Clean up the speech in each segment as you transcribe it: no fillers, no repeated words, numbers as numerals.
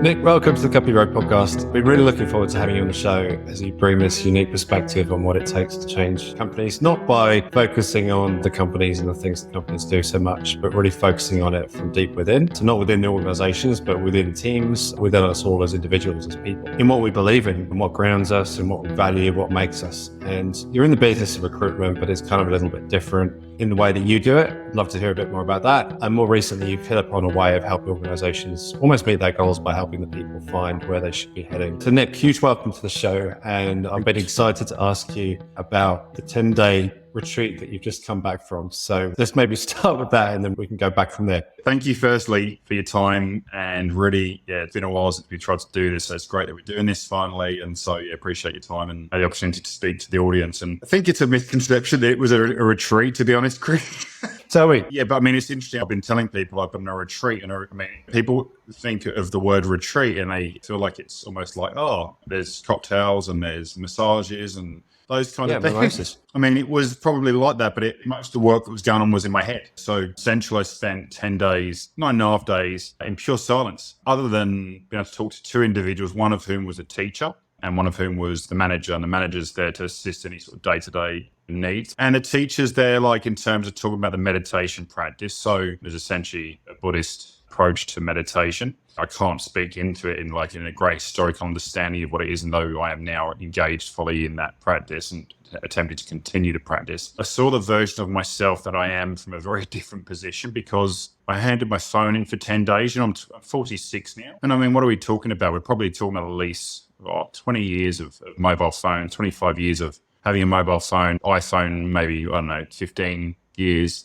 Nick, welcome to the Company Road podcast. We're really looking forward to having you on the show as you bring this unique perspective on what it takes to change companies, not by focusing on the companies and the things that companies do so much, but really focusing on it from deep within. So not within the organizations, but within teams, within us all as individuals, as people, in what we believe in and what grounds us and what we value, what makes us. And you're in the business of recruitment, but it's kind of a little bit different in the way that you do it. I'd love to hear a bit more about that. And more recently, you've hit upon a way of helping organizations almost meet their goals by helping the people find where they should be heading. So Nick, huge welcome to the show. And I'm been excited to ask you about the 10-day retreat that you've just come back from. So let's maybe start with that and then we can go back from there. Thank you firstly for your time, and really, it's been a while since we tried to do this, so it's great that we're doing this finally. And so appreciate your time and the opportunity to speak to the audience. And I think it's a misconception that it was a retreat, to be honest, Chris. Tell me. Yeah, but I mean, it's interesting. I've been telling people I've been on a retreat, and I mean, people think of the word retreat and they feel like it's almost like, oh, there's cocktails and there's massages and those kind of things. I mean, it was probably like that, but most of the work that was going on was in my head. So essentially, I spent 10 days, 9.5 days in pure silence, other than being able to talk to two individuals, one of whom was a teacher and one of whom was the manager. And the manager's there to assist any sort of day-to-day needs. And the teacher's there, like, in terms of talking about the meditation practice. So there's essentially a Buddhist approach to meditation. I can't speak into it in a great historical understanding of what it is, and though I am now engaged fully in that practice and attempting to continue to practice, I saw the version of myself that I am from a very different position, because I handed my phone in for 10 days. I'm 46 now. And I mean, what are we talking about? We're probably talking about at least 20 years of mobile phone, 25 years of having a mobile phone, iPhone, maybe, 15 years.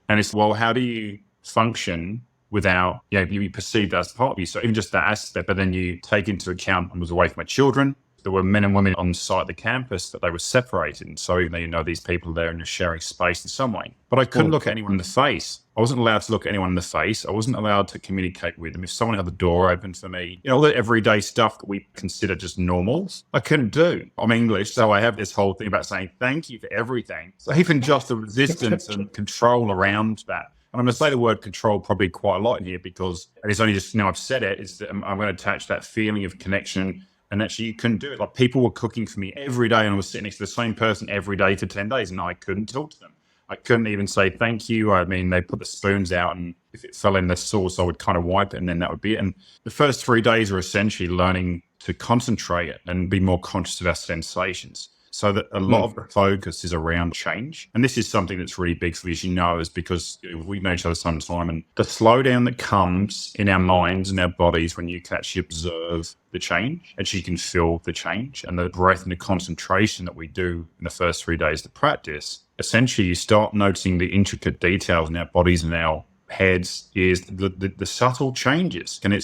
And it's, well, how do you function without, you perceived as part of you? So even just that aspect, but then you take into account I was away from my children. There were men and women on site at the campus that they were separated. And so even though these people are there and you're sharing space in some way, but I couldn't look at anyone in the face. I wasn't allowed to look at anyone in the face. I wasn't allowed to communicate with them. If someone had the door open for me, all the everyday stuff that we consider just normals, I couldn't do. I'm English, so I have this whole thing about saying thank you for everything. So even just the resistance and control around that. And I'm going to say the word control probably quite a lot in here, because it's only just now I've said it, is that I'm going to attach that feeling of connection. And actually, you couldn't do it. Like, people were cooking for me every day, and I was sitting next to the same person every day for 10 days, and I couldn't talk to them. I couldn't even say thank you. I mean, they put the spoons out, and if it fell in the sauce, I would kind of wipe it, and then that would be it. And the first 3 days are essentially learning to concentrate and be more conscious of our sensations. So that a lot of the focus is around change. And this is something that's really big for me, as you know, is because we've known each other some time. And the slowdown that comes in our minds and our bodies when you can actually observe the change, actually you can feel the change, and the breath and the concentration that we do in the first 3 days of practice, essentially you start noticing the intricate details in our bodies and our heads, ears, the subtle changes. And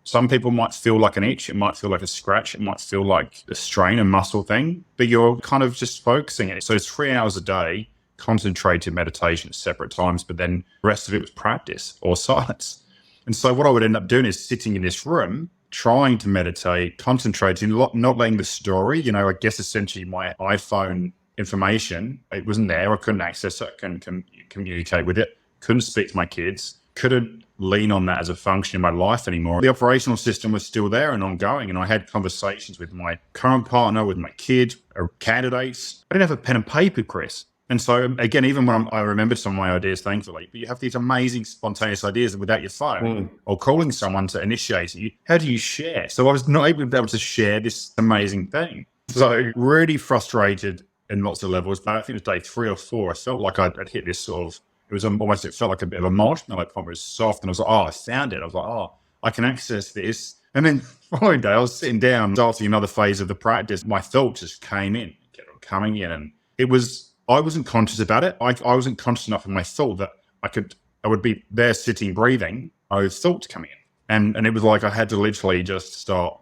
some people might feel like an itch, it might feel like a scratch, it might feel like a strain, a muscle thing, but you're kind of just focusing it. So it's 3 hours a day, concentrated meditation at separate times, but then the rest of it was practice or silence. And so what I would end up doing is sitting in this room, trying to meditate, concentrating, not letting the story, I guess essentially my iPhone information, it wasn't there, I couldn't access it, I couldn't communicate with it, couldn't speak to my kids, couldn't lean on that as a function in my life anymore. The operational system was still there and ongoing, and I had conversations with my current partner, with my kid, or candidates. I didn't have a pen and paper, Chris. And so again, even when I remembered some of my ideas, thankfully, but you have these amazing spontaneous ideas without your phone or calling someone to initiate it. How do you share? So I was not able to share this amazing thing. So really frustrated in lots of levels. But I think it was day 3 or 4. I felt like I'd hit this sort of, it felt like a bit of a marshmallow pop. It was soft, and I was like, I found it. I was like, I can access this. And then the following day, I was sitting down, starting another phase of the practice. My thoughts just came in, kept on coming in. And I wasn't conscious about it. I wasn't conscious enough of my thought that I would be there sitting, breathing, those thoughts coming in. And it was like I had to literally just start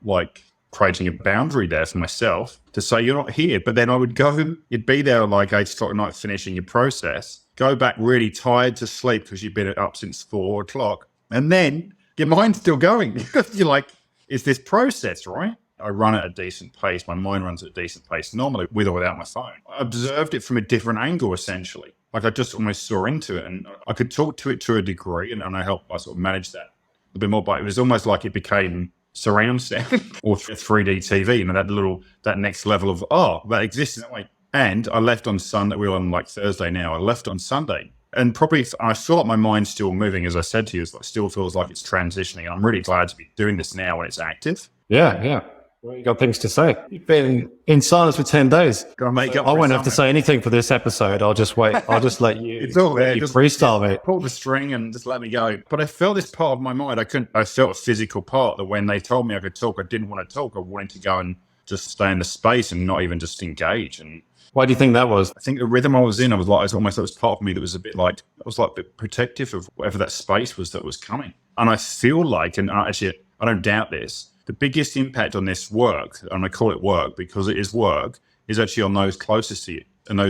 creating a boundary there for myself to say, you're not here. But then I would go, you'd be there 8 o'clock at night finishing your process, go back really tired to sleep because you've been up since 4 o'clock. And then your mind's still going. You're like, it's this process, right? I run at a decent pace. My mind runs at a decent pace normally, with or without my phone. I observed it from a different angle, essentially. Like I just almost saw into it, and I could talk to it to a degree, and I helped I sort of manage that a bit more. But it was almost like it became surround sound or 3D TV, that next level of, that exists in that way. And I left on Sunday. We're on like Thursday now. I left on Sunday. And probably I feel like my mind's still moving, as I said to you. It still feels like it's transitioning. And I'm really glad to be doing this now when it's active. Yeah. Well, you got things to say. You've been in silence for 10 days. I won't have to say anything for this episode. I'll just wait. I'll just let you, it's all there. you freestyle, mate. Pull the string and just let me go. But I felt this part of my mind. I felt a physical part that when they told me I could talk, I didn't want to talk. I wanted to go and just stay in the space and not even just engage. And why do you think that was? I think the rhythm I was in, it was part of me that was a bit protective of whatever that space was that was coming. And I feel like, and actually, I don't doubt this, the biggest impact on this work, and I call it work because it is work, is actually on those closest to you. And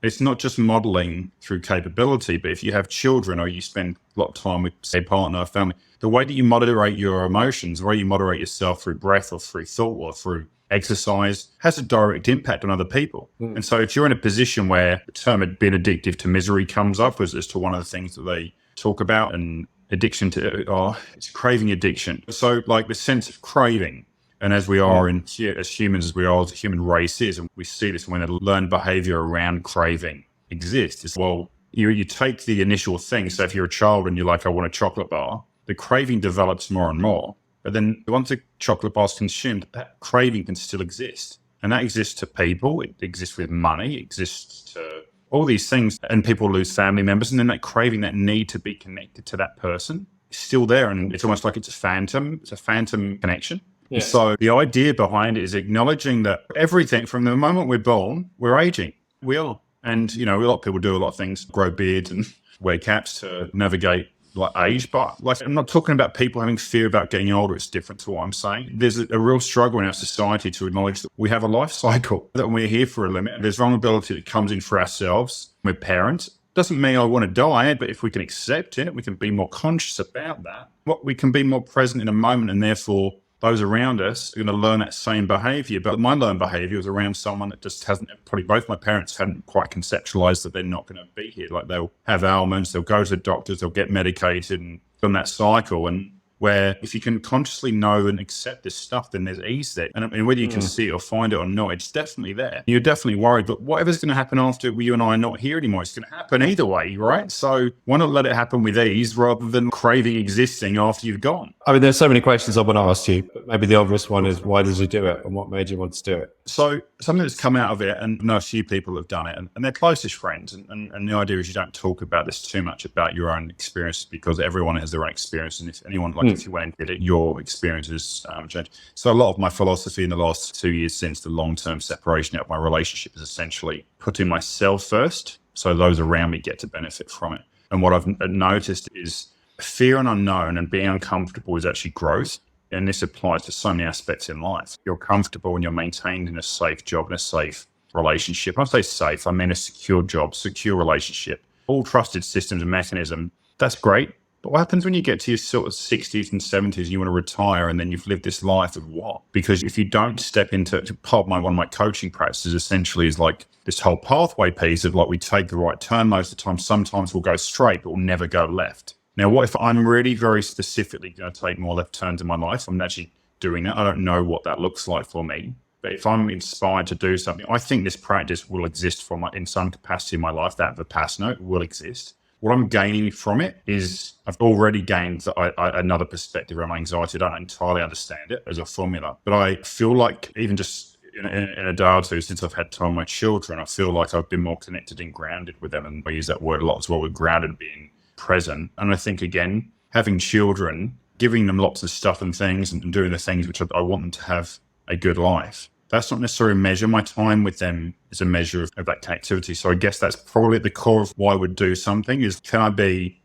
it's not just modeling through capability, but if you have children or you spend a lot of time with, say, partner or family, the way that you moderate your emotions, the way you moderate yourself through breath or through thought or through exercise has a direct impact on other people. And so if you're in a position where the term being addictive to misery comes up as to one of the things that they talk about, and addiction to, it's craving addiction. So like the sense of craving, and as we are as humans, as we are as the human race is, and we see this when the learned behavior around craving exists, is, well, you take the initial thing. So if you're a child and you're like, I want a chocolate bar, the craving develops more and more. But then once a chocolate bar is consumed, that craving can still exist. And that exists to people. It exists with money. It exists to all these things. And people lose family members. And then that craving, that need to be connected to that person is still there. And it's almost like it's a phantom. It's a phantom connection. Yeah. So the idea behind it is acknowledging that everything from the moment we're born, we're aging. We are. And, a lot of people do a lot of things, grow beards and wear caps to navigate like age, but like I'm not talking about people having fear about getting older. It's different to what I'm saying. There's a real struggle in our society to acknowledge that we have a life cycle, that we're here for a limit. There's vulnerability that comes in for ourselves. We're parents. Doesn't mean I want to die, but if we can accept it, we can be more conscious about that. We can be more present in a moment, and therefore those around us are going to learn that same behavior. But my learned behavior was around someone that just probably both my parents hadn't quite conceptualized that they're not going to be here. Like they'll have ailments, they'll go to the doctors, they'll get medicated, and on that cycle. And where if you can consciously know and accept this stuff, then there's ease there. And whether you can see it or find it or not, it's definitely there. You're definitely worried, but whatever's going to happen after you and I are not here anymore, it's going to happen either way, right? So why not let it happen with ease rather than craving existing after you've gone? I mean, there's so many questions I want to ask you, but maybe the obvious one is, why did you do it and what made you want to do it? So something that's come out of it, and I know a few people have done it, and they're closest friends. And the idea is you don't talk about this too much about your own experience, because everyone has their own experience. And if anyone, if you went and did it, your experiences change. So a lot of my philosophy in the last 2 years since the long-term separation out of my relationship is essentially putting myself first, so those around me get to benefit from it. And what I've noticed is fear and unknown and being uncomfortable is actually growth. And this applies to so many aspects in life. You're comfortable and you're maintained in a safe job and a safe relationship. When I say safe, I mean a secure job, secure relationship, all trusted systems and mechanism. That's great. But what happens when you get to your sort of 60s and 70s and you want to retire, and then you've lived this life of what? Because if you don't step into part of one of my coaching practices essentially is like this whole pathway piece of like, we take the right turn most of the time. Sometimes we'll go straight, but we'll never go left. Now, what if I'm really very specifically going to take more left turns in my life? I'm actually doing that. I don't know what that looks like for me. But if I'm inspired to do something, I think this practice will exist in some capacity in my life. That Vipassana will exist. What I'm gaining from it is I've already gained another perspective around my anxiety. I don't entirely understand it as a formula, but I feel like even just in a day or two since I've had time with my children, I feel like I've been more connected and grounded with them. And I use that word a lot as well, with grounded being present. And I think, again, having children, giving them lots of stuff and things and doing the things which I want them to have a good life. That's not necessarily a measure. My time with them is a measure of that connectivity. So I guess that's probably at the core of why I would do something is, can I be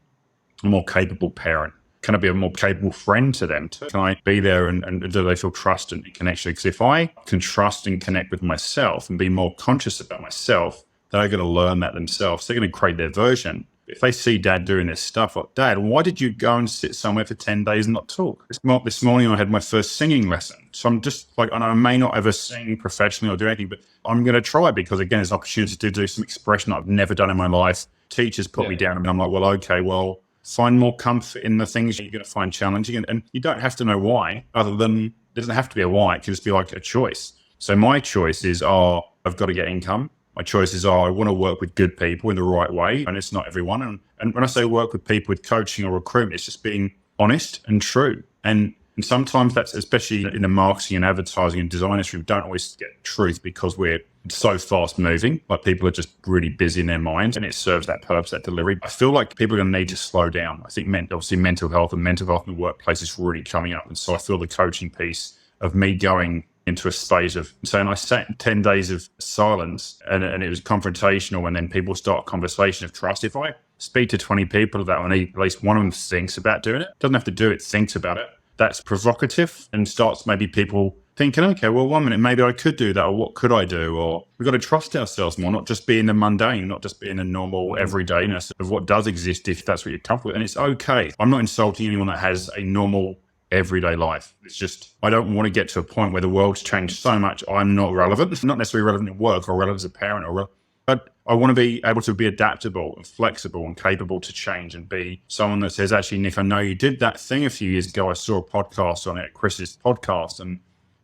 a more capable parent? Can I be a more capable friend to them too? Can I be there and do they feel trust and connection? Because if I can trust and connect with myself and be more conscious about myself, they're going to learn that themselves. They're going to create their version. If they see Dad doing this stuff, like, Dad, why did you go and sit somewhere for 10 days and not talk? This morning I had my first singing lesson. So I'm just like, and I may not ever sing professionally or do anything, but I'm going to try, because again, it's an opportunity to do some expression I've never done in my life. teachers put me down, and I'm like, well, okay, well, find more comfort in the things you're going to find challenging. And you don't have to know why, other than it doesn't have to be a why. It can just be like a choice. So my choice is, I've got to get income. My choice is, I want to work with good people in the right way. And it's not everyone. And when I say work with people with coaching or recruitment, it's just being honest and true. And sometimes that's, especially in the marketing and advertising and design industry, we don't always get truth because we're so fast moving. Like, people are just really busy in their minds, and it serves that purpose, that delivery. I feel like people are going to need to slow down. I think obviously mental health in the workplace is really coming up. And so I feel the coaching piece of me going into a space of saying, I sat in 10 days of silence, and it was confrontational, and then people start a conversation of trust. If I speak to 20 people that I need, at least one of them thinks about doing it, doesn't have to do it, thinks about it, that's provocative, and starts maybe people thinking, okay, well, 1 minute, maybe I could do that, or what could I do? Or we've got to trust ourselves more, not just be in the mundane, not just be in the normal everydayness of what does exist, if that's what you're comfortable with. And it's okay. I'm not insulting anyone that has a normal everyday life. It's just, I don't want to get to a point where the world's changed so much I'm not relevant. It's not necessarily relevant in work or relevant as a parent, but I want to be able to be adaptable and flexible and capable to change, and be someone that says, actually, Nick, I know you did that thing a few years ago. I saw a podcast on it, Chris's podcast, and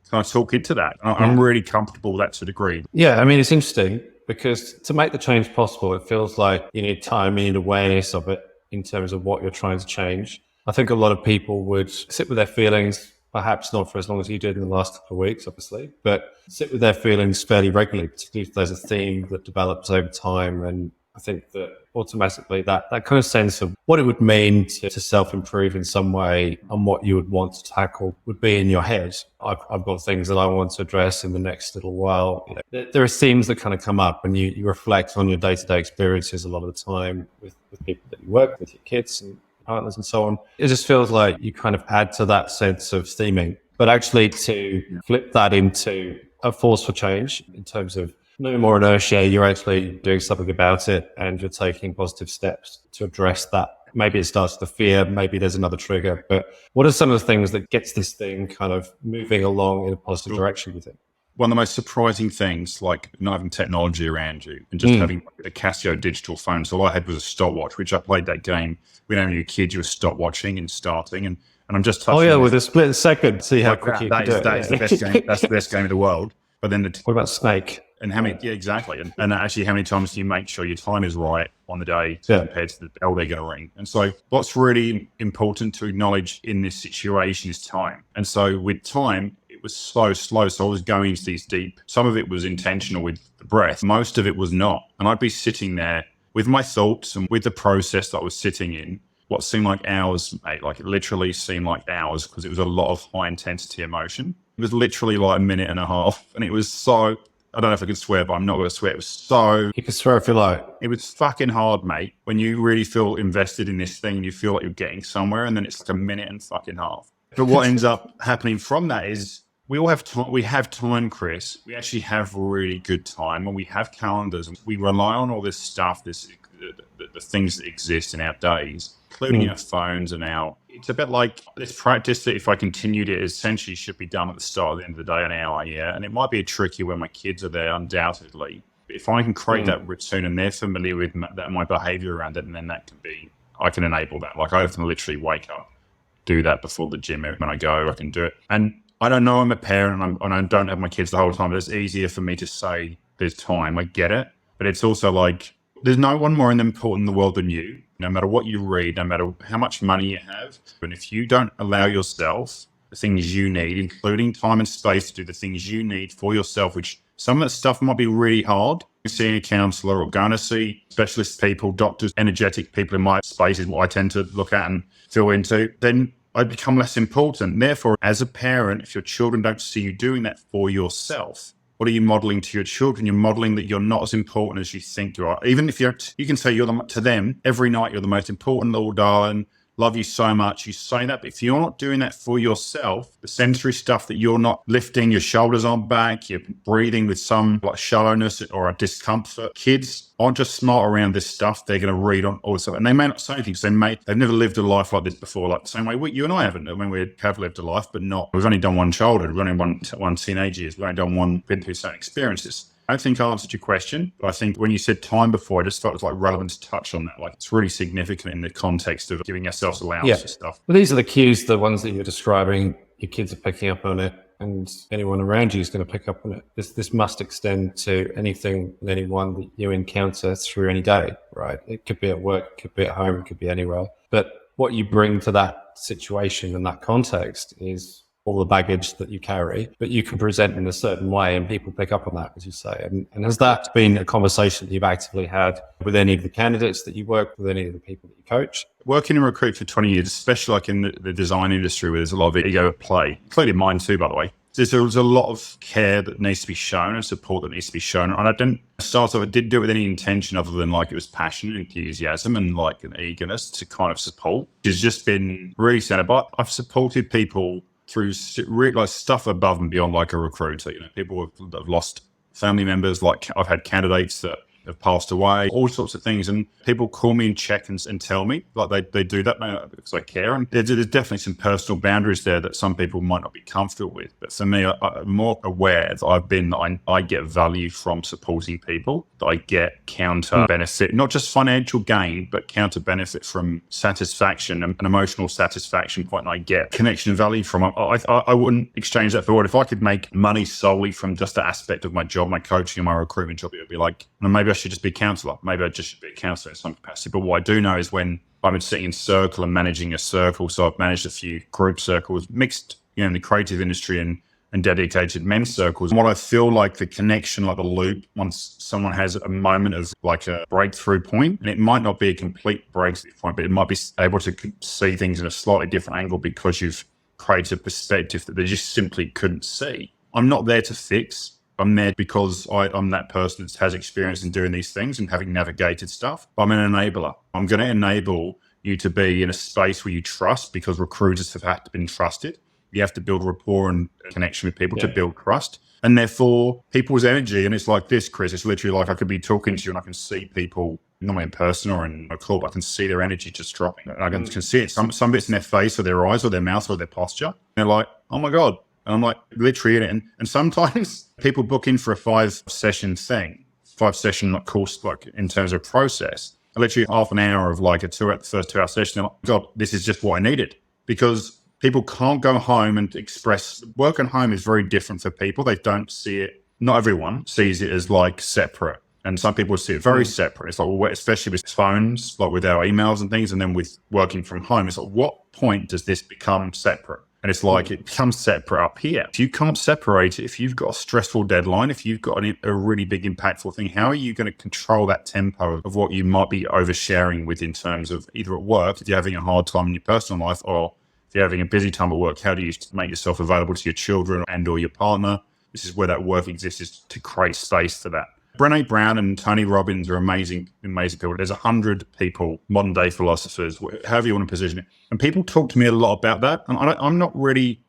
can I talk into that? I'm really comfortable with that to a degree. Yeah, I mean, it's interesting because to make the change possible, it feels like you need time, you need awareness of it in terms of what you're trying to change. I think a lot of people would sit with their feelings, perhaps not for as long as you did in the last couple of weeks, obviously, but sit with their feelings fairly regularly, particularly if there's a theme that develops over time. And I think that automatically that kind of sense of what it would mean to self-improve in some way and what you would want to tackle would be in your head. I've got things that I want to address in the next little while. You know, there are themes that kind of come up, and you reflect on your day-to-day experiences a lot of the time with people that you work with, your kids and partners and so on. It just feels like you kind of add to that sense of theming, but actually to flip that into a force for change in terms of no more inertia, you're actually doing something about it, and you're taking positive steps to address that. Maybe it starts with the fear, maybe there's another trigger, but what are some of the things that gets this thing kind of moving along in a positive direction, you think? One of the most surprising things, like not having technology around you and just having a Casio digital phone. So all I had was a stopwatch, which I played that game when I was a kid. You were stopwatching and starting, and I'm just touching. Oh yeah, with a split second, see how quick you can do it. That is the best game. That's the best game in the world. But then what about Snake? And how many? Yeah, exactly. And actually, how many times do you make sure your time is right on the day compared to the bell they're going to ring? And so, what's really important to acknowledge in this situation is time. And so, with time, it was so slow. So I was going into these deep. Some of it was intentional with the breath. Most of it was not. And I'd be sitting there with my thoughts and with the process that I was sitting in. What seemed like hours, mate, like it literally seemed like hours, because it was a lot of high intensity emotion. It was literally like a minute and a half, and it was so. I don't know if I can swear, but I'm not going to swear. It was so... You can swear if you like. It was fucking hard, mate. When you really feel invested in this thing, you feel like you're getting somewhere, and then it's like a minute and fucking half. But what ends up happening from that is we all have time. We have time, Chris. We actually have really good time, and we have calendars. And we rely on all this stuff, the things that exist in our days, including our phones and our... It's a bit like this practice that if I continued it, essentially should be done at the start, at the end of the day, an hour, yeah. And it might be tricky when my kids are there, undoubtedly. But if I can create that routine and they're familiar with my behavior around it, and then that can be, I can enable that. Like I can literally wake up, do that before the gym. When I go, I can do it. And I don't know I'm a parent and I don't have my kids the whole time, but it's easier for me to say there's time. I get it. But it's also like, there's no one more important in the world than you, no matter what you read, no matter how much money you have. And if you don't allow yourself the things you need, including time and space to do the things you need for yourself, which some of that stuff might be really hard. Seeing a counselor or going to see specialist people, doctors, energetic people in my space is what I tend to look at and feel into, then I become less important. Therefore, as a parent, if your children don't see you doing that for yourself, what are you modeling to your children? You're modeling that you're not as important as you think you are. Even if you can say to them every night, you're the most important little darling, love you so much. You say that, but if you're not doing that for yourself, the sensory stuff that you're not lifting, your shoulders aren't back, you're breathing with some like shallowness or a discomfort. Kids aren't just smart around this stuff. They're going to read on all this stuff. And they may not say anything. They've never lived a life like this before, like the same way you and I haven't. I mean, we have lived a life, but not. We've only done one childhood. We've only done one teenage years. We've only done been through certain experiences. I don't think I answered your question, but I think when you said time before, I just thought it was like relevant to touch on that. Like it's really significant in the context of giving ourselves allowance for stuff. Well, these are the cues, the ones that you're describing. Your kids are picking up on it, and anyone around you is going to pick up on it. This must extend to anything and anyone that you encounter through any day, right? It could be at work, it could be at home, it could be anywhere. But what you bring to that situation and that context is all the baggage that you carry, but you can present in a certain way and people pick up on that, as you say. And has that been a conversation that you've actively had with any of the candidates that you work with, any of the people that you coach? Working in recruit for 20 years, especially like in the design industry where there's a lot of ego at play, including mine too, by the way. There's a lot of care that needs to be shown and support that needs to be shown. And I didn't do it with any intention other than like it was passion and enthusiasm and like an eagerness to kind of support. It's just been really centered. But I've supported people through like stuff above and beyond like a recruiter. You know, people have lost family members. Like I've had candidates that have passed away, all sorts of things. And people call me and check and tell me like they do that because I care. And there's definitely some personal boundaries there that some people might not be comfortable with. But for me, I'm more aware that I get value from supporting people, that I get counter benefit, not just financial gain, but counter benefit from satisfaction and emotional satisfaction point. And I get connection and value from it. I wouldn't exchange that for what. If I could make money solely from just the aspect of my job, my coaching and my recruitment job, it would be like, maybe I should just be a counsellor. Maybe I just should be a counsellor in some capacity. But what I do know is when I've been sitting in circle and managing a circle, so I've managed a few group circles, mixed, in the creative industry and dedicated men's circles. And what I feel like the connection, like the loop, once someone has a moment of like a breakthrough point, and it might not be a complete breakthrough point, but it might be able to see things in a slightly different angle because you've created a perspective that they just simply couldn't see. I'm not there to fix. I'm there because I'm that person that has experience in doing these things and having navigated stuff. I'm an enabler. I'm going to enable you to be in a space where you trust, because recruiters have had to be trusted. You have to build rapport and connection with people to build trust. And therefore, people's energy, and it's like this, Chris, it's literally like I could be talking to you and I can see people, normally in person or in a call, but I can see their energy just dropping. And I can see it, some bits in their face or their eyes or their mouth or their posture. And they're like, oh my God. And I'm like, literally in it. And sometimes people book in for a 5-session course, like in terms of process. Literally half an hour of like the first 2 hour session. They're like, God, this is just what I needed. Because people can't go home and express. Work and home is very different for people. They don't see it. Not everyone sees it as like separate. And some people see it very separate. It's like, well, especially with phones, like with our emails and things. And then with working from home, it's like, what point does this become separate? And it's like it becomes separate up here. If you can't separate it, if you've got a stressful deadline, if you've got a really big impactful thing, how are you going to control that tempo of what you might be oversharing with in terms of either at work, if you're having a hard time in your personal life, or if you're having a busy time at work, how do you make yourself available to your children and or your partner? This is where that work exists, is to create space for that. Brené Brown and Tony Robbins are amazing people. There's 100 people, modern day philosophers, however you want to position it. And people talk to me a lot about that. And I'm not really,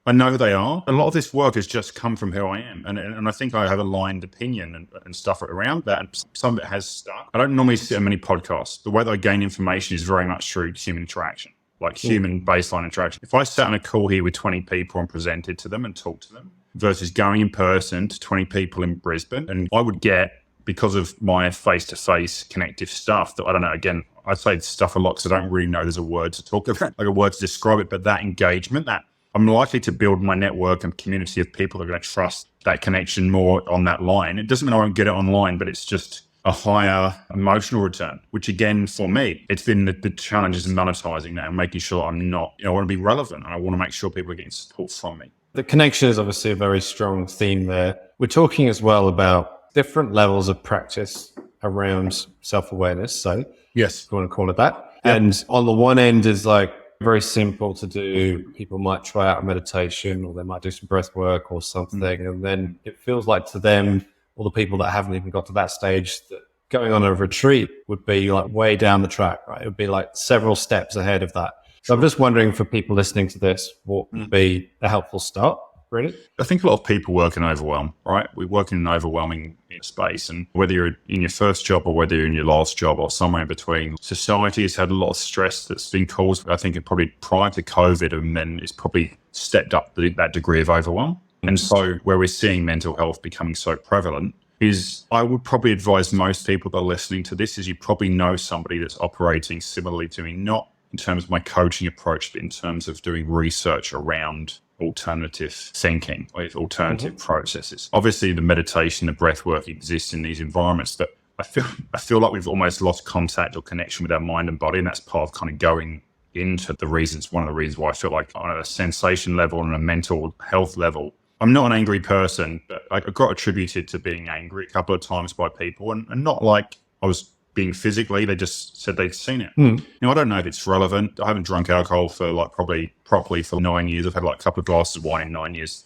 I know who they are. A lot of this work has just come from who I am. And I think I have aligned opinion and stuff around that. And some of it has stuck. I don't normally sit on many podcasts. The way that I gain information is very much through human interaction, like human baseline interaction. If I sat on a call here with 20 people and presented to them and talked to them, versus going in person to 20 people in Brisbane. And I would get, because of my face-to-face connective stuff, that I don't know, again, I say stuff a lot because I don't really know there's a word to talk about, like a word to describe it, but that engagement, that I'm likely to build my network and community of people that are going to trust that connection more on that line. It doesn't mean I won't get it online, but it's just a higher emotional return, which again, for me, it's been the challenges in monetizing that and making sure I'm not, I want to be relevant and I want to make sure people are getting support from me. The connection is obviously a very strong theme there. We're talking as well about different levels of practice around self-awareness. So yes, if you want to call it that. Yep. And on the one end is like very simple to do. People might try out a meditation, or they might do some breath work or something. And then it feels like to them, or the people that haven't even got to that stage, that going on a retreat would be like way down the track, right? It would be like several steps ahead of that. So I'm just wondering, for people listening to this, what would be a helpful start, really? I think a lot of people work in overwhelm, right? We work in an overwhelming space. And whether you're in your first job or whether you're in your last job or somewhere in between, society has had a lot of stress that's been caused, I think, probably prior to COVID, and then it's probably stepped up that degree of overwhelm. And so where we're seeing mental health becoming so prevalent, is I would probably advise most people that are listening to this is you probably know somebody that's operating similarly to me, not in terms of my coaching approach, but in terms of doing research around alternative thinking with alternative processes. Obviously, the meditation, the breath work exists in these environments, but I feel like we've almost lost contact or connection with our mind and body, and that's part of kind of going into one of the reasons why I feel like on a sensation level and a mental health level, I'm not an angry person, but I got attributed to being angry a couple of times by people, and not like I was being physically, they just said they'd seen it. I don't know if it's relevant. I haven't drunk alcohol for like probably properly for 9 years. I've had like a couple of glasses of wine in 9 years.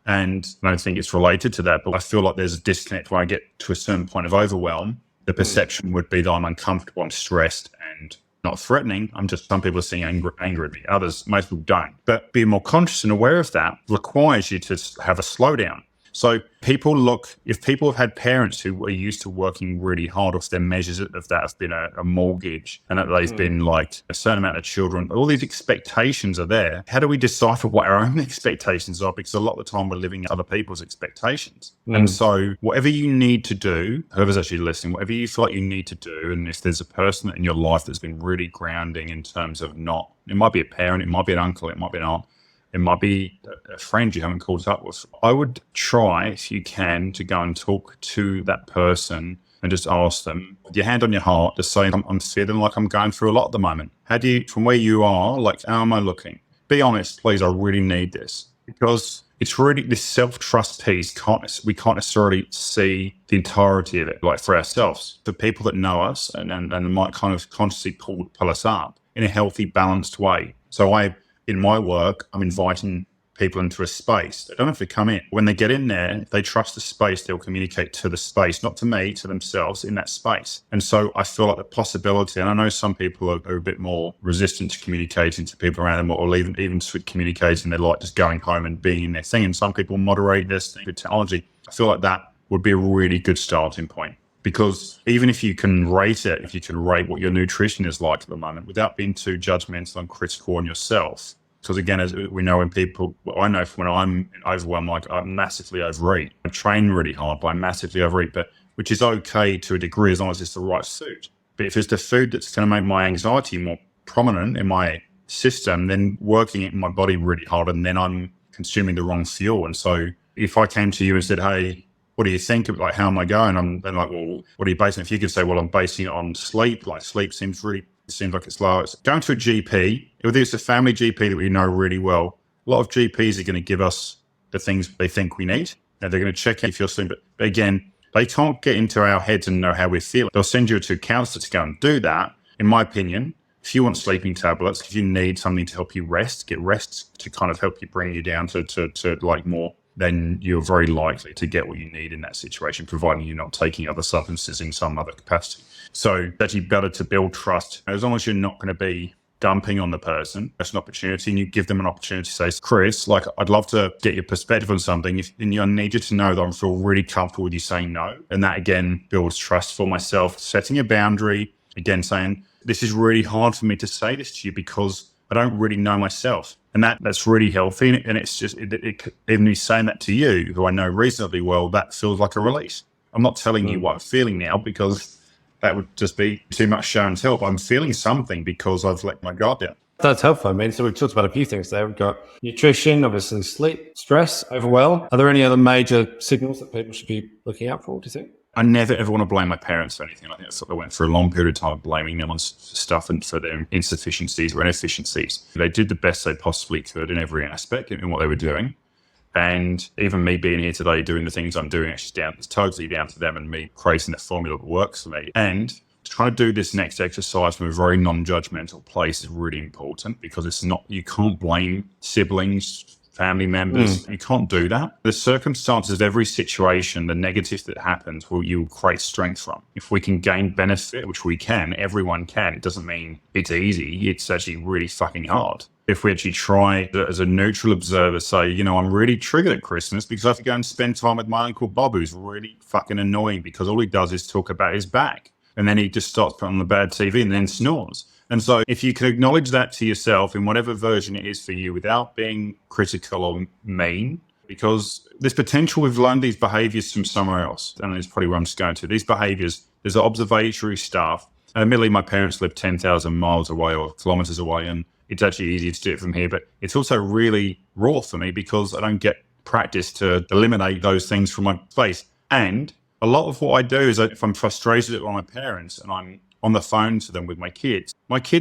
And I don't think it's related to that, but I feel like there's a disconnect when I get to a certain point of overwhelm. The perception would be that I'm uncomfortable, I'm stressed and not threatening. Some people are seeing anger at me. Others, most people don't. But being more conscious and aware of that requires you to have a slowdown. So if people have had parents who are used to working really hard, off their measures of that have been a mortgage, and that they've been like a certain amount of children, all these expectations are there. How do we decipher what our own expectations are? Because a lot of the time we're living other people's expectations. And so whatever you need to do, whoever's actually listening, whatever you feel like you need to do, and if there's a person in your life that's been really grounding in terms of it might be a parent, it might be an uncle, it might be an aunt, it might be a friend you haven't caught up with. I would try, if you can, to go and talk to that person and just ask them, with your hand on your heart, just say, I'm feeling like I'm going through a lot at the moment. From where you are, like, how am I looking? Be honest, please, I really need this. Because it's really this self-trust piece, we can't necessarily see the entirety of it, like for ourselves. For people that know us and might kind of consciously pull us up in a healthy, balanced way. So in my work, I'm inviting people into a space. They don't have to come in. When they get in there, if they trust the space, they'll communicate to the space, not to me, to themselves in that space. And so I feel like the possibility, and I know some people are a bit more resistant to communicating to people around them, or even to communicating, they like just going home and being in their thing. And some people moderate this thing with technology. I feel like that would be a really good starting point. Because even if you can rate what your nutrition is like at the moment without being too judgmental and critical on yourself. Because again, as we know, I know when I'm overwhelmed, like I massively overeat. I train really hard, but I massively overeat, which is okay to a degree as long as it's the right food. But if it's the food that's going to make my anxiety more prominent in my system, then working it in my body really hard, and then I'm consuming the wrong fuel. And so if I came to you and said, hey, what do you think of, like, how am I going? I'm then like, well, what are you basing it? If you could say, well, I'm basing it on sleep, like sleep seems like it's low. It's going to a GP, whether it's a family GP that we know really well, a lot of GPs are going to give us the things they think we need. And they're going to check if you're sleeping. But again, they can't get into our heads and know how we're feeling. They'll send you to a counsellor to go and do that. In my opinion, if you want sleeping tablets, if you need something to help you get rest to kind of help you bring you down to like more, then you're very likely to get what you need in that situation, providing you're not taking other substances in some other capacity. So it's actually better to build trust. As long as you're not going to be dumping on the person, that's an opportunity, and you give them an opportunity to say, Chris, like, I'd love to get your perspective on something. And I need you to know that I feel really comfortable with you saying no. And that, again, builds trust for myself. Setting a boundary, again, saying, this is really hard for me to say this to you because I don't really know myself. And that's really healthy. And it's just, even me saying that to you, who I know reasonably well, that feels like a release. I'm not telling you what I'm feeling now because that would just be too much show and tell. But I'm feeling something because I've let my guard down. That's helpful. I mean, so we've talked about a few things there. We've got nutrition, obviously sleep, stress, overwhelm. Are there any other major signals that people should be looking out for, do you think? I never ever want to blame my parents for anything. I think that's what they went for a long period of time, blaming them on stuff and for their insufficiencies or inefficiencies. They did the best they possibly could in every aspect in what they were doing. And even me being here today doing the things I'm doing, it's totally down to them and me creating the formula that works for me. And trying to do this next exercise from a very non-judgmental place is really important because you can't blame siblings, family members. You can't do that. The circumstances of every situation, the negative that happens, you'll create strength from. If we can gain benefit, which we can, everyone can. It doesn't mean it's easy. It's actually really fucking hard. If we actually try as a neutral observer, say, I'm really triggered at Christmas because I have to go and spend time with my Uncle Bob, who's really fucking annoying because all he does is talk about his back. And then he just starts putting on the bad TV and then snores. And so if you can acknowledge that to yourself in whatever version it is for you without being critical or mean, because there's potential we've learned these behaviors from somewhere else. And it's probably where I'm just going to. These behaviors, there's observatory stuff. And admittedly, my parents live 10,000 miles away or kilometers away, and it's actually easier to do it from here. But it's also really raw for me because I don't get practice to eliminate those things from my space. And a lot of what I do is if I'm frustrated with my parents and I'm on the phone to them with my kids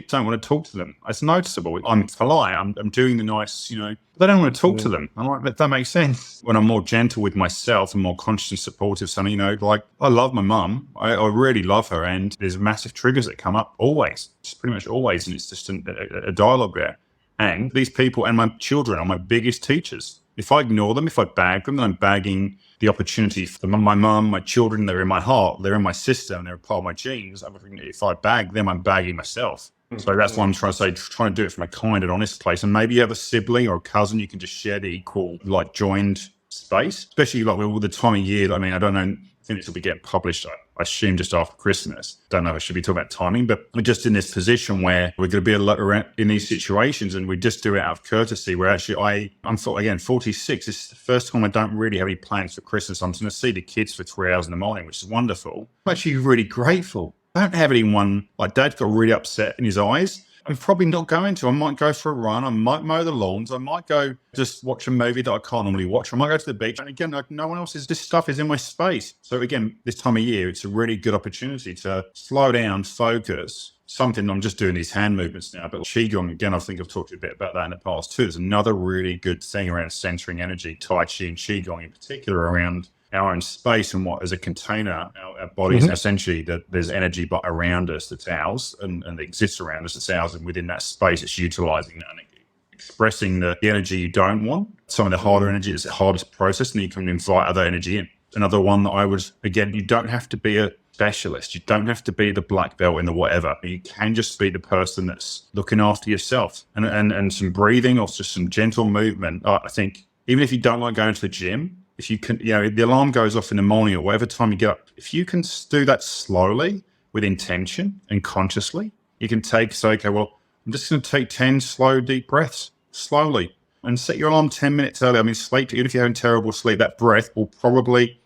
don't want to talk to them. It's noticeable. I'm polite. I'm doing the nice, they don't want to talk to them. I'm like, that makes sense. When I'm more gentle with myself and more conscious and supportive, something, like I love my mum. I really love her. And there's massive triggers that come up always, just pretty much always. And it's just a dialogue there. And these people and my children are my biggest teachers. If I ignore them, if I bag them, then I'm bagging the opportunity for them. My mum, my children, they're in my heart, they're in my system, they're a part of my genes. If I bag them, I'm bagging myself. So that's what I'm trying to say, trying to do it from a kind and honest place. And maybe you have a sibling or a cousin, you can just share the equal, joined space, especially with the time of year. I don't know, I think this will be getting published, I assume, just after Christmas. Don't know if I should be talking about timing, but we're just in this position where we're going to be a lot around in these situations, and we just do it out of courtesy. Where actually, I'm 46. This is the first time I don't really have any plans for Christmas. I'm going to see the kids for 3 hours in the morning, which is wonderful. I'm actually really grateful. I don't have anyone, Dad got really upset in his eyes. I'm probably not going to. I might go for a run. I might mow the lawns. I might go just watch a movie that I can't normally watch. I might go to the beach. And again, no one else's, this stuff is in my space. So again, this time of year, it's a really good opportunity to slow down, focus. Something, I'm just doing these hand movements now, but Qigong, again, I think I've talked a bit about that in the past too. There's another really good thing around centering energy, Tai Chi and Qigong in particular, around our own space and what is a container, our bodies, essentially, that there's energy but around us that's ours and that exists around us that's ours, and within that space it's utilizing that energy, expressing the energy you don't want, some of the harder energy is the hardest process, and you can invite other energy in. Another one that I would, again, you don't have to be a specialist, you don't have to be the black belt in the whatever, you can just be the person that's looking after yourself, and some breathing or just some gentle movement. I think even if you don't like going to the gym, if you can, the alarm goes off in the morning or whatever time you get up, if you can do that slowly with intention and consciously, you can say, okay, well, I'm just going to take 10 slow, deep breaths slowly, and set your alarm 10 minutes early. Sleep, even if you're having terrible sleep, that breath will probably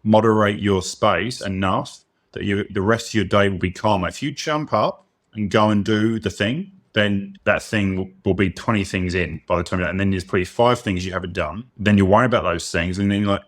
moderate your space enough that the rest of your day will be calmer. If you jump up and go and do the thing, then that thing will be 20 things in by the time and then there's probably 5 things you haven't done. Then you worry about those things, and then you're like,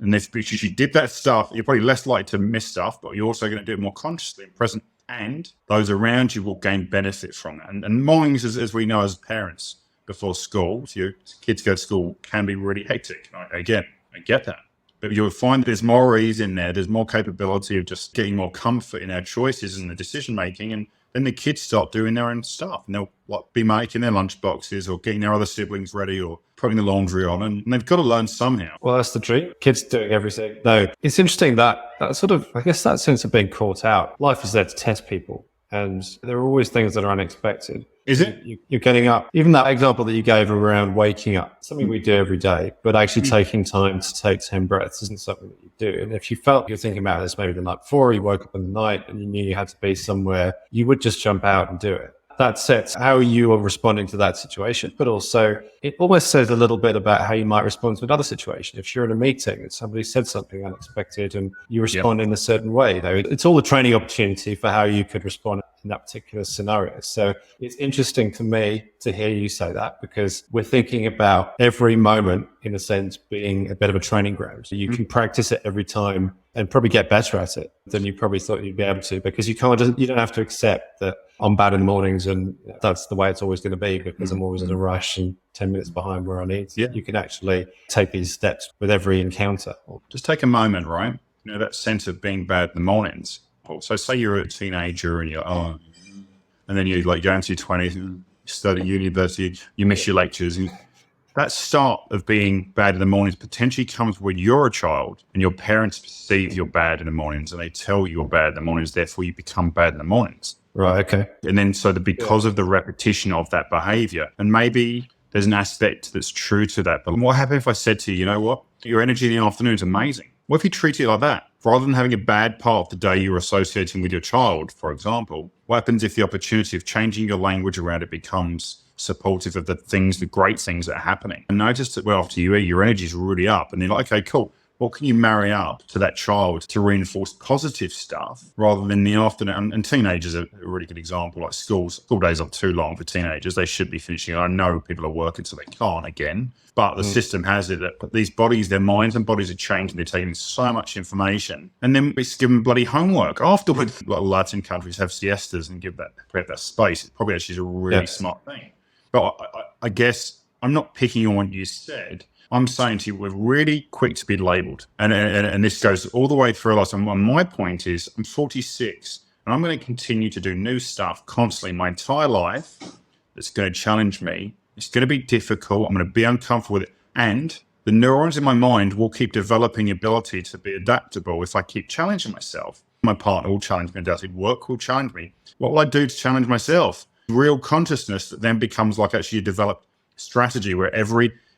and if you did that stuff, you're probably less likely to miss stuff, but you're also going to do it more consciously and present, and those around you will gain benefit from that. And mornings, as we know as parents, before school, if your kids go to school, can be really hectic. Again, I get that. But you'll find there's more ease in there. There's more capability of just getting more comfort in our choices and the decision making. And then the kids start doing their own stuff, and they'll be making their lunch boxes or getting their other siblings ready or putting the laundry on, and they've got to learn somehow. Well, that's the dream. Kids doing everything. No, it's interesting that sort of, I guess, that sense of being caught out. Life is there to test people, and there are always things that are unexpected. Is it? You're getting up. Even that example that you gave around waking up, something we do every day, but actually taking time to take 10 breaths isn't something that you do. And if you felt you're thinking about this maybe the night before, you woke up in the night and you knew you had to be somewhere, you would just jump out and do it. That sets how you are responding to that situation, but also it almost says a little bit about how you might respond to another situation. If you're in a meeting and somebody said something unexpected and you respond in a certain way, it's all a training opportunity for how you could respond in that particular scenario. So it's interesting to me to hear you say that, because we're thinking about every moment, in a sense, being a bit of a training ground. So you can practice it every time and probably get better at it than you probably thought you'd be able to, because you don't have to accept that I'm bad in the mornings and that's the way it's always going to be because I'm always in a rush and 10 minutes behind where I need to. You can actually take these steps with every encounter. Just take a moment, right? That sense of being bad in the mornings. So say you're a teenager and you're, and then you go into your 20s, you study university, you miss your lectures. And that start of being bad in the mornings potentially comes when you're a child and your parents perceive you're bad in the mornings and they tell you you're bad in the mornings, therefore you become bad in the mornings. Right, okay. And then because of the repetition of that behavior, and maybe there's an aspect that's true to that. But what happens if I said to you, you know what, your energy in the afternoon is amazing. What if you treat it like that? Rather than having a bad part of the day you're associating with your child, for example, what happens if the opportunity of changing your language around it becomes supportive of the great things that are happening. And notice that after you eat, your energy is really up, and you're like, okay, cool. What can you marry up to that child to reinforce positive stuff rather than the afternoon? And teenagers are a really good example. Like school days are too long for teenagers. They should be finishing. I know people are working so they can't again, but the system has it that these bodies, their minds and bodies are changing. They're taking so much information, and then it's given bloody homework afterwards. Like Latin countries have siestas and create that space. It probably actually is a really smart thing. But I guess I'm not picking on what you said. I'm saying to you, we're really quick to be labelled. And this goes all the way through life. And my point is, I'm 46, and I'm going to continue to do new stuff constantly my entire life that's going to challenge me. It's going to be difficult. I'm going to be uncomfortable with it. And the neurons in my mind will keep developing the ability to be adaptable if I keep challenging myself. My partner will challenge me. Work will challenge me. What will I do to challenge myself? Real consciousness that then becomes like actually a developed strategy where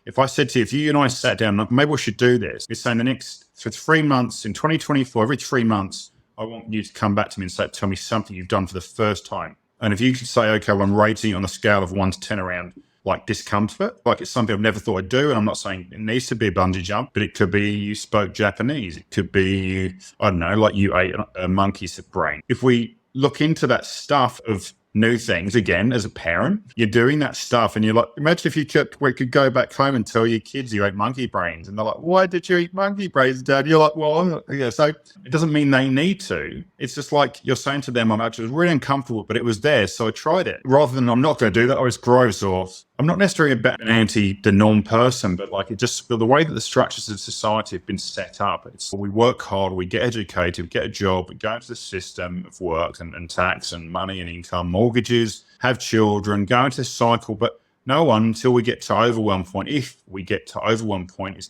if I said to you, if you and I sat down, maybe we should do this. It's saying for 3 months in 2024, every 3 months, I want you to come back to me and tell me something you've done for the first time. And if you could say, okay, well, I'm rating it on a scale of 1 to 10 around like discomfort, like it's something I've never thought I'd do. And I'm not saying it needs to be a bungee jump, but it could be you spoke Japanese. It could be, I don't know, like you ate a monkey's brain. If we look into that stuff of new things again as a parent, you're doing that stuff and you're like, imagine if we could go back home and tell your kids you ate monkey brains, and they're like, why did you eat monkey brains, Dad? You're like, well, yeah. So it doesn't mean they need to. It's just like you're saying to them, it was really uncomfortable, but it was there, so I tried it, rather than I'm not going to do that, or it's gross, or I'm not necessarily an the norm person, but like the way that the structures of society have been set up, it's we work hard, we get educated, we get a job, we go into the system of work and tax and money and income, mortgages, have children, go into this cycle, but no one, until we get to overwhelm point, if we get to overwhelm point,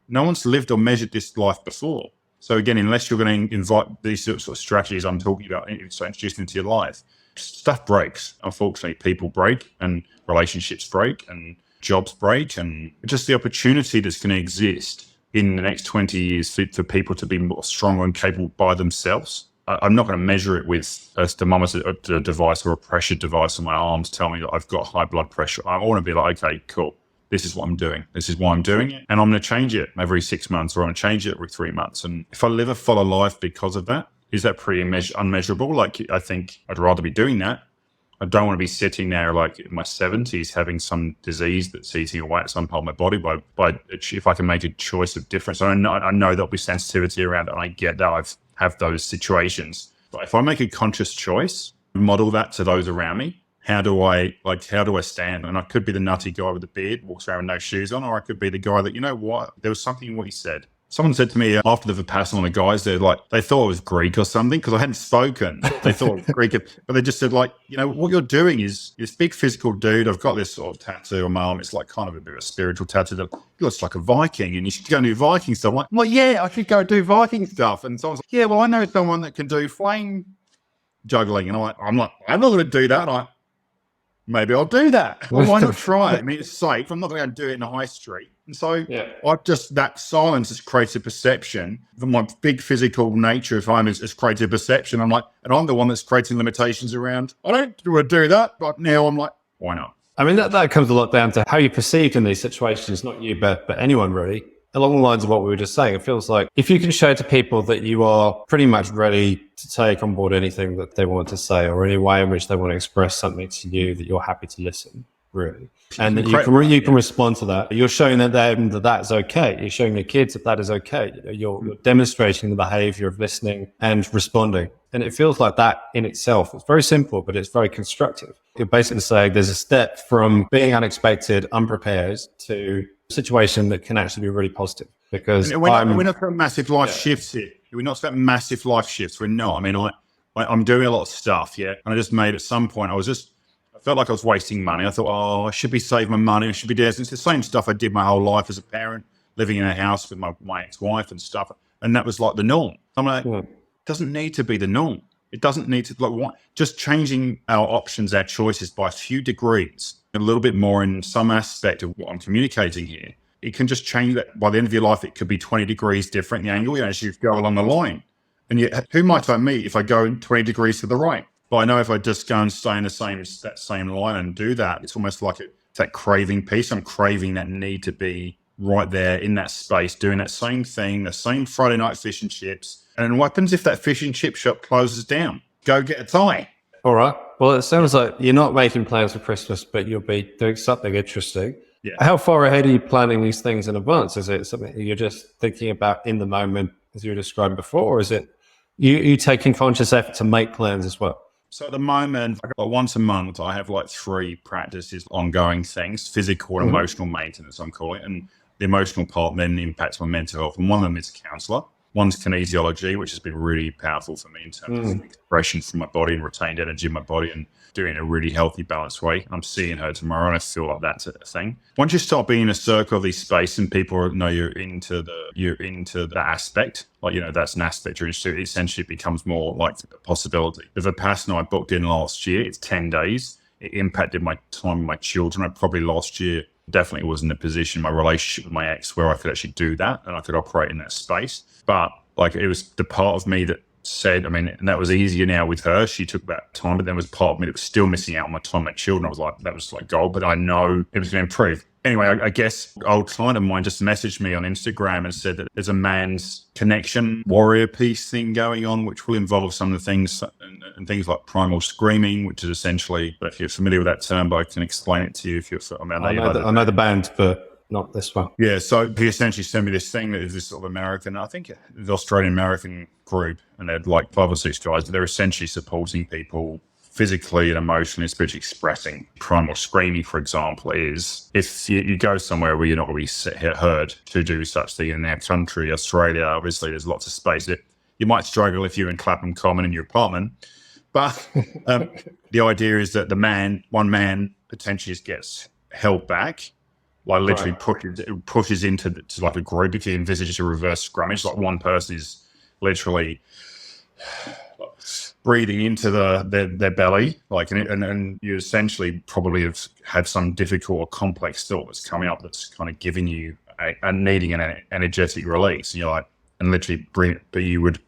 no one's lived or measured this life before. So again, unless you're going to invite these sorts of strategies I'm talking about, so introduced into your life, stuff breaks. Unfortunately, people break and relationships break and jobs break, and just the opportunity that's going to exist in the next 20 years for people to be more stronger and capable by themselves. I'm not going to measure it with a thermometer device or a pressure device on my arm to tell me that I've got high blood pressure. I want to be like, okay, cool. This is what I'm doing. This is why I'm doing it. And I'm going to change it every 6 months, or I'm going to change it every 3 months. And if I live a fuller life because of that, is that pretty unmeasurable? Like, I think I'd rather be doing that. I don't want to be sitting there like in my 70s having some disease that's eating away at some part of my body. By if I can make a choice of difference, I know there'll be sensitivity around it, and I get that. I've have those situations. But if I make a conscious choice, model that to those around me, how do I stand? And I could be the nutty guy with the beard, walks around with no shoes on, or I could be the guy that, you know what, there was something in what he said. Someone said to me after the Vipassana, the guys, they thought it was Greek or something because I hadn't spoken. They thought it was Greek, but they just said, like, you know, what you're doing is this big physical dude. I've got this sort of tattoo on my arm. It's like kind of a bit of a spiritual tattoo that looks like a Viking, and you should go and do Viking stuff. I'm like, yeah, I should go do Viking stuff. And someone's like, yeah, well, I know someone that can do flame juggling. And I'm like, I'm not going to do that. Maybe I'll do that. Well, why not try it? I mean, it's safe. I'm not going to do it in the high street. And so that silence has created perception. My big physical nature of home has created perception. I'm like, and I'm the one that's creating limitations around, I don't want to do that. But now I'm like, why not? I mean, that comes a lot down to how you're perceived in these situations, not you, but anyone really. Along the lines of what we were just saying, it feels like if you can show to people that you are pretty much ready to take on board anything that they want to say, or any way in which they want to express something to you, that you're happy to listen, really. And that you can respond to that. You're showing them that that's okay. You're showing your kids that is okay. You're demonstrating the behavior of listening and responding. And it feels like that in itself. It's very simple, but it's very constructive. You're basically saying there's a step from being unexpected, unprepared, to a situation that can actually be really positive. Because we're not talking massive life shifts here. We're not talking massive life shifts. We're not. I mean, I'm doing a lot of stuff, and I just made at some point, I felt like I was wasting money. I thought, I should be saving my money. I should be doing this. It's the same stuff I did my whole life as a parent, living in a house with my ex-wife and stuff. And that was like the norm. I'm like, it doesn't need to be the norm. It doesn't need to, just changing our options, our choices by a few degrees, a little bit more in some aspect of what I'm communicating here. It can just change that. By the end of your life, it could be 20 degrees different, the angle, as you go along the line. And yet, who might I meet if I go 20 degrees to the right? But I know if I just go and stay in that same line and do that, it's almost like it's that craving piece. I'm craving that need to be right there in that space, doing that same thing, the same Friday night fish and chips. And what happens if that fish and chip shop closes down? Go get a Thai. All right. Well, it sounds like you're not making plans for Christmas, but you'll be doing something interesting. Yeah. How far ahead are you planning these things in advance? Is it something you're just thinking about in the moment, as you were describing before, or is it you taking conscious effort to make plans as well? So at the moment, once a month, I have like 3 practices, ongoing things, physical and emotional maintenance, I'm calling it. And the emotional part then impacts my mental health. And one of them is a counsellor. One's kinesiology, which has been really powerful for me in terms of expression from my body and retained energy in my body and doing it in a really healthy, balanced way. I'm seeing her tomorrow and I feel like that's a thing. Once you start being in a circle of these space and people know you're into that aspect, like, that's an aspect you're interested in, essentially it becomes more like a possibility. The Vipassana I booked in last year, it's 10 days. It impacted my time with my children. I probably last year definitely was in a position, my relationship with my ex, where I could actually do that and I could operate in that space. But like, it was the part of me that said, and that was easier now with her. She took that time, but there was part of me that was still missing out on my time with my children. I was like, that was like gold, but I know it was going to improve. Anyway, I guess an old client of mine just messaged me on Instagram and said that there's a man's connection warrior piece thing going on, which will involve some of the things and things like primal screaming, which is essentially, if you're familiar with that term, but I can explain it to you if you're, I know the band, but not this one. Yeah, so he essentially sent me this thing that is this sort of American, I think it's Australian-American group, and they're like 5 or 6 guys, but they're essentially supporting people physically and emotionally and spiritually expressing. Primal screaming, for example, is if you go somewhere where you're not going to be heard to do such thing in our country, Australia, obviously there's lots of space. You might struggle if you're in Clapham Common in your apartment, but the idea is that one man potentially just gets held back, like literally pushes into like a group. If you envisage a reverse scrummage, like one person is literally breathing into their belly, like, and you essentially probably have had some difficult or complex thought that's coming up that's kind of giving you a needing an energetic release, and you're like, and literally breathe, but you would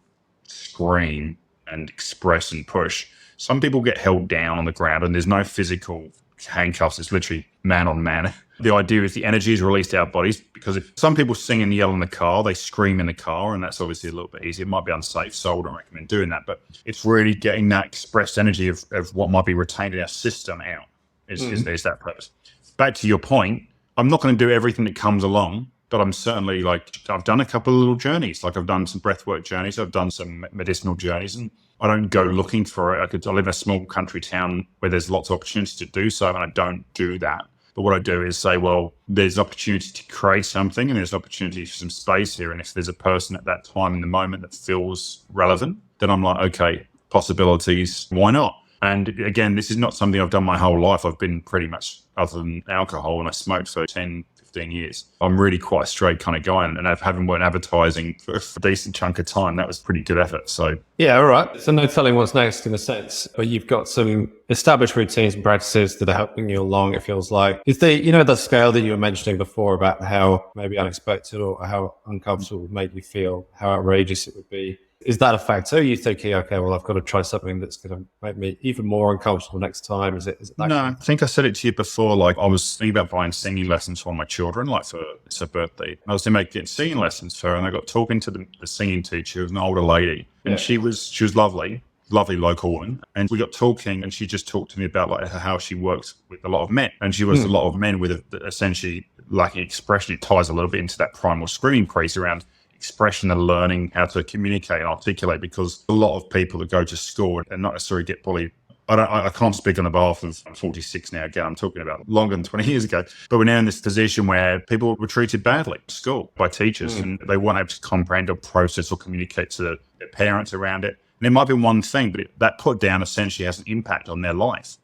scream and express and push. Some people get held down on the ground and there's no physical handcuffs, it's literally man on man. The idea is the energy is released out of bodies, because if some people sing and yell in the car, they scream in the car, and that's obviously a little bit easier. It might be unsafe, so I wouldn't recommend doing that. But it's really getting that expressed energy of what might be retained in our system out. Is that purpose. Back to your point, I'm not going to do everything that comes along, but I'm certainly I've done a couple of little journeys. Like I've done some breathwork journeys, I've done some medicinal journeys, and I don't go looking for it. I live in a small country town where there's lots of opportunities to do so, and I don't do that. But what I do is say, well, there's opportunity to create something and there's opportunity for some space here. And if there's a person at that time in the moment that feels relevant, then I'm like, okay, possibilities, why not? And again, this is not something I've done my whole life. I've been pretty much, other than alcohol, and I smoked for 10, 15 years. I'm really quite a straight kind of guy, and having worked advertising for a decent chunk of time, that was pretty good effort. So yeah, all right. So no telling what's next in a sense, but you've got some established routines and practices that are helping you along, it feels like. Is the scale that you were mentioning before about how maybe unexpected or how uncomfortable it would make you feel, how outrageous it would be? Is that a factor? Are you thinking, okay, well, I've got to try something that's going to make me even more uncomfortable next time? Is it that? No, I think I said it to you before. Like, I was thinking about buying singing lessons for my children, like for it's her birthday. I was going to get singing lessons for her, and I got talking to the singing teacher, who was an older lady, and she was lovely local woman. And we got talking, and she just talked to me about like how she works with a lot of men, and she works with a lot of men with essentially lacking expression. It ties a little bit into that primal screaming piece around expression and learning how to communicate and articulate, because a lot of people that go to school and not necessarily get bullied. I can't speak on the behalf of, I'm 46 now, again, I'm talking about longer than 20 years ago, but we're now in this position where people were treated badly at school by teachers, and they weren't able to comprehend or process or communicate to their parents around it. And it might be one thing, but that put down essentially has an impact on their life.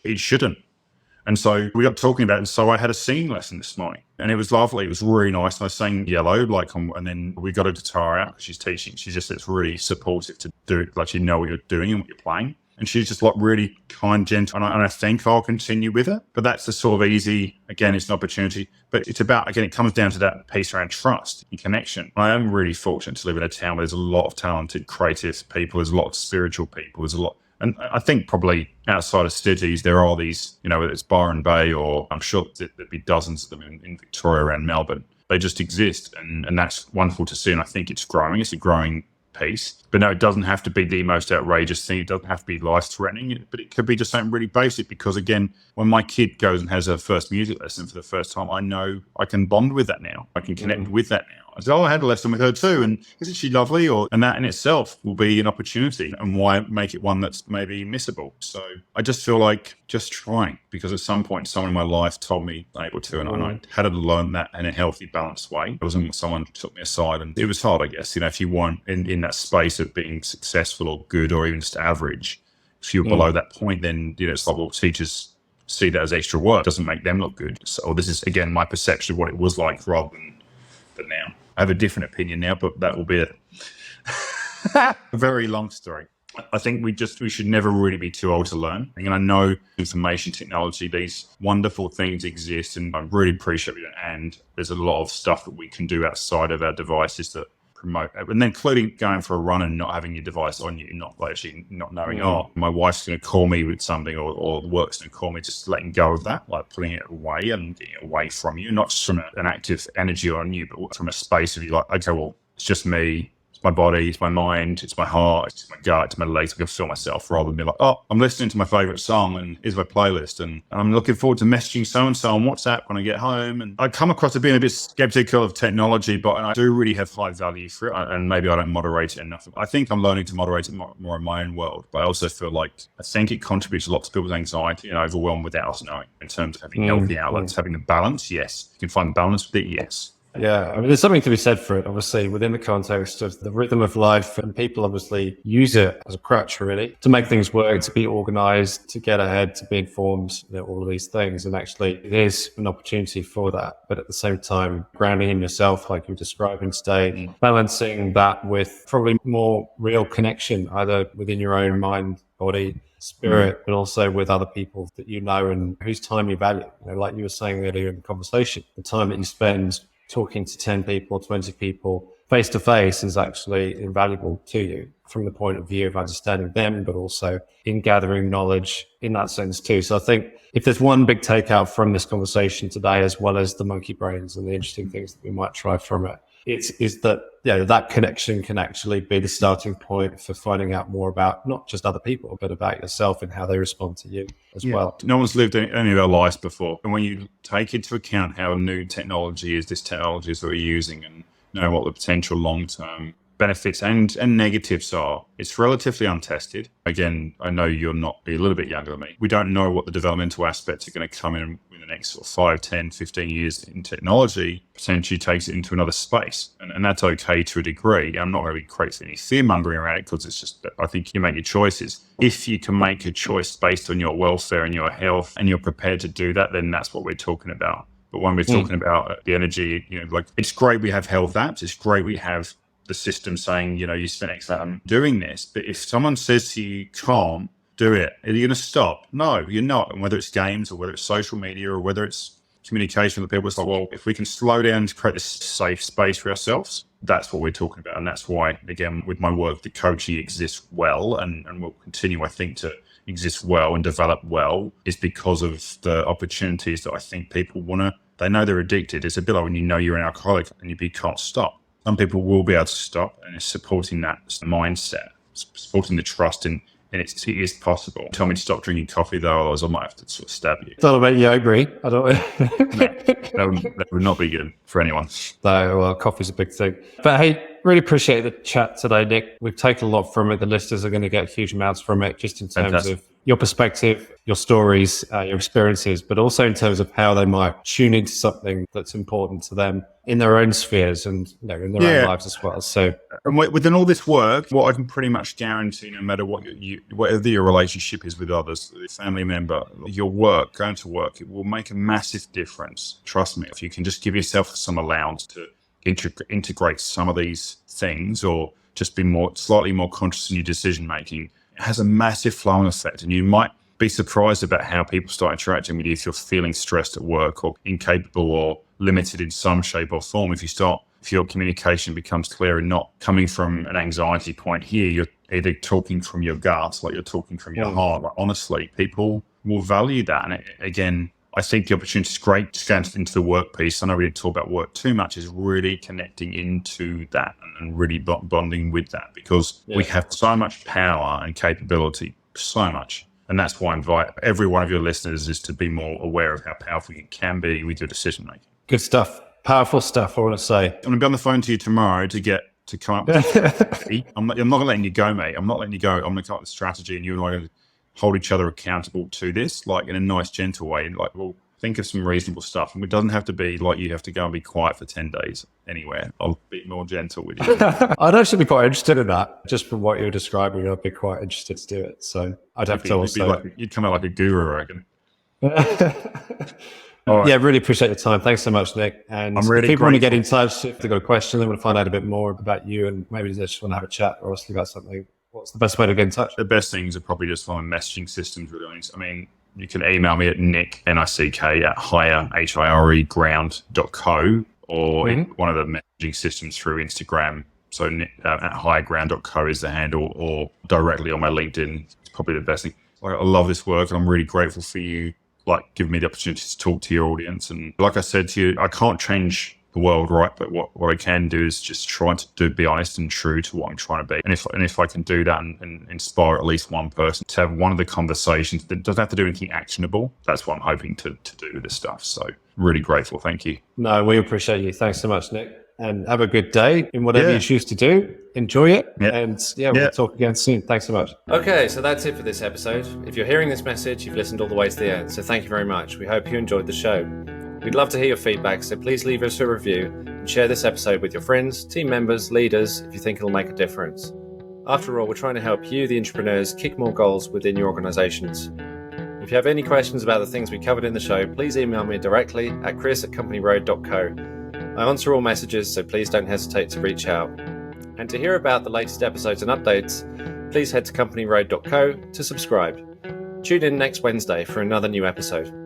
It shouldn't. And so we got talking about it. And so I had a singing lesson this morning, and it was lovely. It was really nice. And I sang Yellow, and then we got a guitar out because she's teaching. She just, it's really supportive to do it, like you know what you're doing and what you're playing. And she's just like really kind, gentle. And I think I'll continue with it. But that's the sort of easy, again, it's an opportunity. But it's about, again, it comes down to that piece around trust and connection. I am really fortunate to live in a town where there's a lot of talented, creative people. There's a lot of spiritual people. There's a lot. And I think probably outside of cities, there are these, whether it's Byron Bay or I'm sure there'd be dozens of them in Victoria around Melbourne. They just exist. And that's wonderful to see. And I think it's growing. It's a growing piece. But no, it doesn't have to be the most outrageous thing. It doesn't have to be life-threatening, but it could be just something really basic because, again, when my kid goes and has her first music lesson for the first time, I know I can bond with that now. I can connect with that now. I said, I had a lesson with her too, and isn't she lovely? And that in itself will be an opportunity, and why make it one that's maybe missable? So I just feel like just trying, because at some point someone in my life told me I'm able to, and I had to learn that in a healthy, balanced way. It wasn't someone took me aside, and it was hard, I guess. If you weren't in that space of being successful or good or even just average, if you're below that point, then it's like, well, teachers see that as extra work. It doesn't make them look good. So this is, again, my perception of what it was like rather than now. I have a different opinion now, but that will be a very long story. I think we should never really be too old to learn. And I know information technology, these wonderful things exist, and I really appreciate it. And there's a lot of stuff that we can do outside of our devices that promote, and then including going for a run and not having your device on you, not knowing, my wife's going to call me with something, or the work's going to call me, just letting go of that, like putting it away and getting it away from you, not just from an active energy on you, but from a space of you like, okay, well, it's just me. It's my body, it's my mind, it's my heart, it's my gut, it's my legs. I can feel myself rather than be like, oh, I'm listening to my favorite song and here's my playlist. And I'm looking forward to messaging so-and-so on WhatsApp when I get home. And I come across as being a bit skeptical of technology, but I do really have high value for it. And maybe I don't moderate it enough. I think I'm learning to moderate it more in my own world. But I also feel like I think it contributes a lot to people's anxiety and overwhelm without us knowing, in terms of having healthy outlets, having the balance. Yes. You can find balance with it. Yes. Yeah, I mean, there's something to be said for it, obviously, within the context of the rhythm of life, and people obviously use it as a crutch, really, to make things work, to be organized, to get ahead, to be informed, all of these things. And actually, it is an opportunity for that. But at the same time, grounding in yourself, like you're describing today, balancing that with probably more real connection, either within your own mind, body, spirit, but also with other people that you know and whose time you value. Like you were saying earlier in the conversation, the time that you spend talking to 10 people, 20 people face to face is actually invaluable to you from the point of view of understanding them, but also in gathering knowledge in that sense too. So I think if there's one big takeout from this conversation today, as well as the monkey brains and the interesting things that we might try from it, is that that connection can actually be the starting point for finding out more about not just other people, but about yourself and how they respond to you as well. No one's lived any of our lives before. And when you take into account how new technology is, this technology that we're using, and know what the potential long-term benefits and negatives are, it's relatively untested. Again, I know you're a little bit younger than me. We don't know what the developmental aspects are going to come in the next sort of 5, 10, 15 years in technology, potentially takes it into another space. And that's okay to a degree. I'm not going to be creating any fear-mongering around it, because it's just that I think you make your choices. If you can make a choice based on your welfare and your health, and you're prepared to do that, then that's what we're talking about. But when we're talking about the energy, like, it's great we have health apps. It's great we have the system saying, you spent X amount doing this. But if someone says to you, can't do it, are you going to stop? No, you're not. And whether it's games or whether it's social media or whether it's communication with people, it's like, well, if we can slow down to create this safe space for ourselves, that's what we're talking about. And that's why, again, with my work, the coaching exists well and will continue, I think, to exist well and develop well, is because of the opportunities that I think people they know they're addicted. It's a bit like when you're an alcoholic and you can't stop. Some people will be able to stop, and it's supporting that mindset, supporting the trust in it is possible. Tell me to stop drinking coffee, though, otherwise I might have to sort of stab you. It's all about you, I agree. I don't. That would not be good for anyone. No, well, coffee's a big thing. But hey, really appreciate the chat today, Nick. We've taken a lot from it. The listeners are going to get huge amounts from it, just in terms of your perspective, your stories, your experiences, but also in terms of how they might tune into something that's important to them in their own spheres and in their own lives as well. So, and within all this work, what I can pretty much guarantee, no matter whatever your relationship is with others, a family member, your work, going to work, it will make a massive difference. Trust me. If you can just give yourself some allowance to integrate some of these things, or just be slightly more conscious in your decision making, it has a massive flow-on effect. And you might be surprised about how people start interacting with you if you're feeling stressed at work or incapable or limited in some shape or form. If your communication becomes clear and not coming from an anxiety point here, either talking from your gut, like you're talking from your heart. Like, honestly, people will value that. And again, I think the opportunity is great to go into the work piece. I know we didn't talk about work too much, is really connecting into that and really bonding with that, because we have so much power and capability, so much. And that's why I invite every one of your listeners is to be more aware of how powerful you can be with your decision making. Good stuff. Powerful stuff, I want to say. I'm going to be on the phone to you tomorrow to come up with a strategy. I'm not letting you go, mate. I'm not letting you go. I'm going to come up with a strategy, and you and I are going to hold each other accountable to this, like in a nice, gentle way. Like, we'll think of some reasonable stuff. And it doesn't have to be like you have to go and be quiet for 10 days anywhere. I'll be more gentle with you. I'd actually be quite interested in that. Just from what you're describing, I'd be quite interested to do it. So I'd have to also... You'd come out like a guru, I reckon. Right. Yeah, really appreciate your time. Thanks so much, Nick. And I'm really if people want to get in touch, if they've got a question, they want to find out a bit more about you, and maybe they just want to have a chat or ask you about something, what's the best way to get in touch? The best things are probably just on messaging systems, really honest. I mean, you can email me at nick, N-I-C-K, at hire, H-I-R-E, ground.co, or one of the messaging systems through Instagram. So at hireground.co is the handle, or directly on my LinkedIn. It's probably the best thing. Like, I love this work, and I'm really grateful for you, like, giving me the opportunity to talk to your audience. And like I said to you, I can't change the world, right? But what I can do is just try to be honest and true to what I'm trying to be. And if I can do that and inspire at least one person to have one of the conversations that doesn't have to do anything actionable, that's what I'm hoping to do with this stuff. So really grateful. Thank you. No, we appreciate you. Thanks so much, Nick. And have a good day in whatever you choose to do. Enjoy it. And we'll talk again soon. Thanks so much. Okay, so that's it for this episode. If you're hearing this message, you've listened all the way to the end. So thank you very much. We hope you enjoyed the show. We'd love to hear your feedback, so please leave us a review and share this episode with your friends, team members, leaders, if you think it'll make a difference. After all, we're trying to help you, the entrepreneurs, kick more goals within your organizations. If you have any questions about the things we covered in the show, please email me directly at chris@companyroad.co. I answer all messages, so please don't hesitate to reach out. And to hear about the latest episodes and updates, please head to companyroad.co to subscribe. Tune in next Wednesday for another new episode.